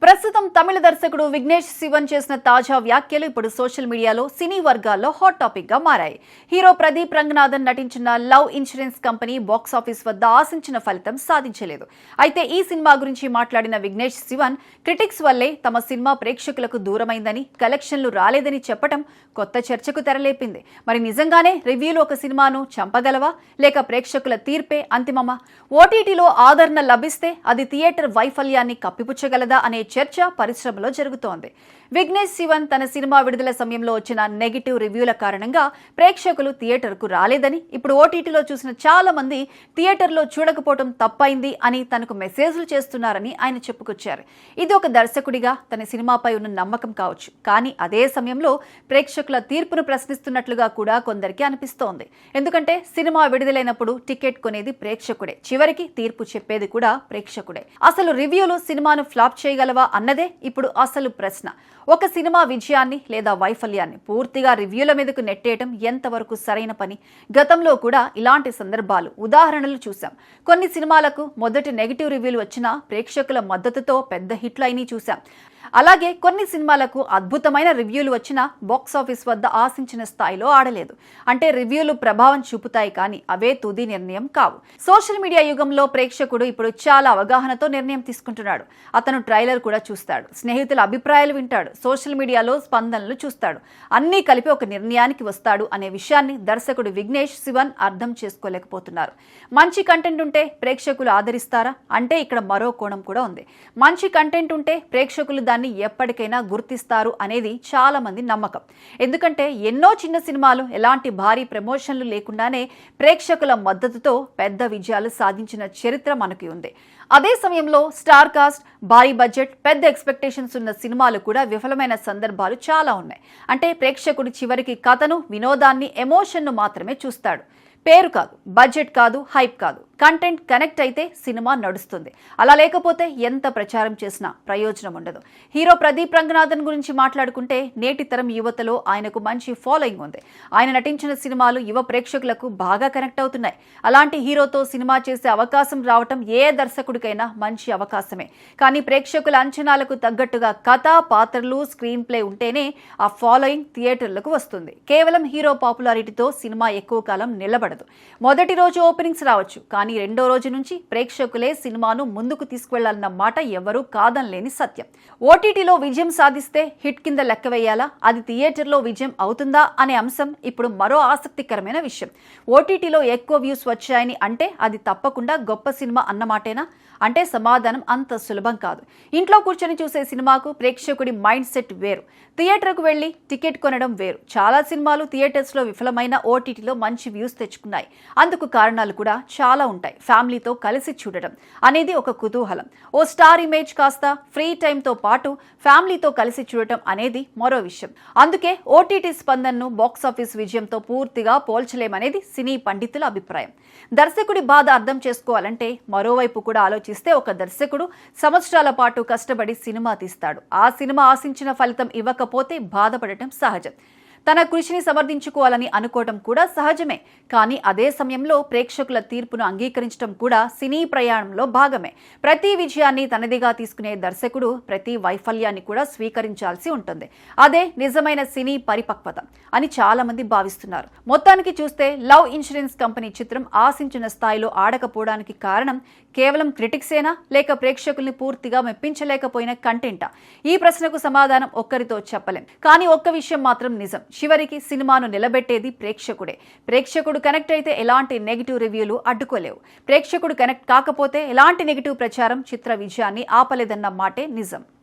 ప్రస్తుతం తమిళ దర్శకుడు విఘ్నేష్ శివన్ చేసిన తాజా వ్యాఖ్యలు ఇప్పుడు సోషల్ మీడియాలో సినీ వర్గాల్లో హాట్ టాపిక్ గా మారాయి. హీరో ప్రదీప్ రంగనాథన్ నటించిన లవ్ ఇన్సూరెన్స్ కంపెనీ బాక్సాఫీస్ వద్ద ఆశించిన ఫలితం సాధించలేదు. అయితే ఈ సినిమా గురించి మాట్లాడిన విఘ్నేష్ శివన్ క్రిటిక్స్ వల్లే తమ సినిమా ప్రేక్షకులకు దూరమైందని, కలెక్షన్లు రాలేదని చెప్పడం కొత్త చర్చకు తెరలేపింది. మరి నిజంగానే రివ్యూలు ఒక సినిమాను చంపగలవా, లేక ప్రేక్షకుల తీర్పే అంతిమమా? ఓటీటీలో ఆదరణ లభిస్తే అది థియేటర్ వైఫల్యాన్ని కప్పిపుచ్చగలదా అనే చర్చ పరిశ్రమలో జరుగుతోంది. విఘ్నేష్ శివన్ తన సినిమా విడుదల సమయంలో వచ్చిన నెగిటివ్ రివ్యూల కారణంగా ప్రేక్షకులు థియేటర్కు రాలేదని, ఇప్పుడు ఓటీటీలో చూసిన చాలా మంది థియేటర్లో చూడకపోవడం తప్పైంది అని తనకు మెసేజ్లు చేస్తున్నారని ఆయన చెప్పుకొచ్చారు. ఇది ఒక దర్శకుడిగా తన సినిమాపై ఉన్న నమ్మకం కావచ్చు, కానీ అదే సమయంలో ప్రేక్షకుల తీర్పును ప్రశ్నిస్తున్నట్లుగా కూడా కొందరికి అనిపిస్తోంది. ఎందుకంటే సినిమా విడుదలైనప్పుడు టికెట్ కొనేది ప్రేక్షకుడే, చివరికి తీర్పు చెప్పేది కూడా ప్రేక్షకుడే. అసలు రివ్యూలు సినిమాను ఫ్లాప్ చేయగలవా అన్నదే ఇప్పుడు అసలు ప్రశ్న. ఒక సినిమా విజయాన్ని లేదా వైఫల్యాన్ని పూర్తిగా రివ్యూల మీదకు నెట్టేయడం ఎంతవరకు సరైన పని? గతంలో కూడా ఇలాంటి సందర్భాలు, ఉదాహరణలు చూశాం. కొన్ని సినిమాలకు మొదటి నెగిటివ్ రివ్యూలు వచ్చినా ప్రేక్షకుల మద్దతుతో పెద్ద హిట్లు అయినా చూశాం. అలాగే కొన్ని సినిమాలకు అద్భుతమైన రివ్యూలు వచ్చినా బాక్సాఫీస్ వద్ద ఆశించిన స్థాయిలో ఆడలేదు. అంటే రివ్యూలు ప్రభావం చూపుతాయి, కానీ అవే తుది నిర్ణయం కావు. సోషల్ మీడియా యుగంలో ప్రేక్షకుడు ఇప్పుడు చాలా అవగాహనతో నిర్ణయం తీసుకుంటున్నాడు. అతను ట్రైలర్ కూడా చూస్తాడు, స్నేహితుల అభిప్రాయాలు వింటాడు, సోషల్ మీడియాలో స్పందనలు చూస్తాడు, అన్నీ కలిపి ఒక నిర్ణయానికి వస్తాడు అనే విషయాన్ని దర్శకుడు విఘ్నేష్ శివన్ అర్థం చేసుకోలేకపోతున్నారు. మంచి కంటెంట్ ఉంటే ప్రేక్షకులు ఆదరిస్తారా అంటే ఇక్కడ మరో కోణం కూడా ఉంది. మంచి కంటెంట్ ఉంటే ప్రేక్షకులు దాన్ని ఎప్పటికైనా గుర్తిస్తారు అనేది చాలా మంది నమ్మకం. ఎందుకంటే ఎన్నో చిన్న సినిమాలు ఎలాంటి భారీ ప్రమోషన్లు లేకుండానే ప్రేక్షకుల మద్దతుతో పెద్ద విజయాలు సాధించిన చరిత్ర మనకి ఉంది. అదే సమయంలో స్టార్ కాస్ట్, భారీ బడ్జెట్, పెద్ద ఎక్స్పెక్టేషన్స్ ఉన్న సినిమాలు కూడా విఫలమైన సందర్భాలు చాలా ఉన్నాయి. అంటే ప్రేక్షకుడు చివరికి కథను, వినోదాన్ని, ఎమోషన్ను మాత్రమే చూస్తాడు. పేరు కాదు, బడ్జెట్ కాదు, హైప్ కాదు. కంటెంట్ కనెక్ట్ అయితే సినిమా నడుస్తుంది. అలా లేకపోతే ఎంత ప్రచారం చేసినా ప్రయోజనం ఉండదు. హీరో ప్రదీప్ రంగనాథన్ గురించి మాట్లాడుకుంటే నేటి తరం యువతలో ఆయనకు మంచి ఫాలోయింగ్ ఉంది. ఆయన నటించిన సినిమాలు యువ ప్రేక్షకులకు బాగా కనెక్ట్ అవుతున్నాయి. అలాంటి హీరోతో సినిమా చేసే అవకాశం రావటం ఏ దర్శకుడికైనా మంచి అవకాశమే. కానీ ప్రేక్షకుల అంచనాలకు తగ్గట్టుగా కథ, పాత్రలు, స్క్రీన్ ప్లే ఉంటేనే ఆ ఫాలోయింగ్ థియేటర్లకు వస్తుంది. కేవలం హీరో పాపులారిటీతో సినిమా ఎక్కువ కాలం నిలబడదు. మొదటి రోజు ఓపెనింగ్స్ రావచ్చు, కానీ రెండో రోజు నుంచి ప్రేక్షకులే సినిమాను ముందుకు తీసుకువెళ్లాలన్న మాట ఎవరూ కాదనలేని సత్యం. ఓటీటీలో విజయం సాధిస్తే హిట్ కింద లెక్క వేయాలా, అది థియేటర్లో విజయం అవుతుందా అనే అంశం ఇప్పుడు మరో ఆసక్తికరమైన విషయం. ఓటీటీలో ఎక్కువ వ్యూస్ వచ్చాయని అంటే అది తప్పకుండా గొప్ప సినిమా అన్నమాటేనా అంటే సమాధానం అంత సులభం కాదు. ఇంట్లో కూర్చొని చూసే సినిమాకు ప్రేక్షకుడి మైండ్ సెట్ వేరు, థియేటర్కు వెళ్లి టికెట్ కొనడం వేరు. చాలా సినిమాలు థియేటర్స్లో విఫలమైన ఓటీటీలో మంచి వ్యూస్ తెచ్చుకున్నాయి. అందుకు కారణాలు కూడా చాలా ఉంటాయి. ఫ్యామిలీతో కలిసి చూడడం అనేది ఒక కుతూహలం. ఓ స్టార్ ఇమేజ్ కాస్త ఫ్రీ టైంతో పాటు ఫ్యామిలీతో కలిసి చూడటం అనేది మరో విషయం. అందుకే ఓటీటీ స్పందనను బాక్సాఫీస్ విజయంతో పూర్తిగా పోల్చలేమనేది సినీ పండితుల అభిప్రాయం. దర్శకుడి బాధ అర్థం చేసుకోవాలంటే మరోవైపు కూడా ఆలోచిస్తే ఒక దర్శకుడు సంవత్సరాల పాటు కష్టపడి సినిమా తీస్తాడు. ఆ సినిమా ఆశించిన ఫలితం ఇవ్వకపోతే బాధపడటం సహజం. తన కృషిని సమర్థించుకోవాలని అనుకోవటం కూడా సహజమే. కానీ అదే సమయంలో ప్రేక్షకుల తీర్పును అంగీకరించడం కూడా సినీ ప్రయాణంలో భాగమే. ప్రతి విజయాన్ని తనదిగా తీసుకునే దర్శకుడు ప్రతి వైఫల్యాన్ని కూడా స్వీకరించాల్సి ఉంటుంది. అదే నిజమైన సినీ పరిపక్వత అని చాలా మంది భావిస్తున్నారు. మొత్తానికి చూస్తే లవ్ ఇన్సూరెన్స్ కంపెనీ చిత్రం ఆశించిన స్థాయిలో ఆడకపోవడానికి కారణం కేవలం క్రిటిక్సేనా, లేక ప్రేక్షకుల్ని పూర్తిగా మెప్పించలేకపోయిన కంటెంటా? ఈ ప్రశ్నకు సమాధానం ఒక్కరితో చెప్పలేం. కానీ ఒక్క విషయం మాత్రం నిజం, చివరికి సినిమాను నిలబెట్టేది ప్రేక్షకుడే. ప్రేక్షకుడు కనెక్ట్ అయితే ఎలాంటి నెగిటివ్ రివ్యూలు అడ్డుకోలేవు. ప్రేక్షకుడు కనెక్ట్ కాకపోతే ఎలాంటి నెగిటివ్ ప్రచారం చిత్ర విజయాన్ని ఆపలేదన్న మాటే నిజం.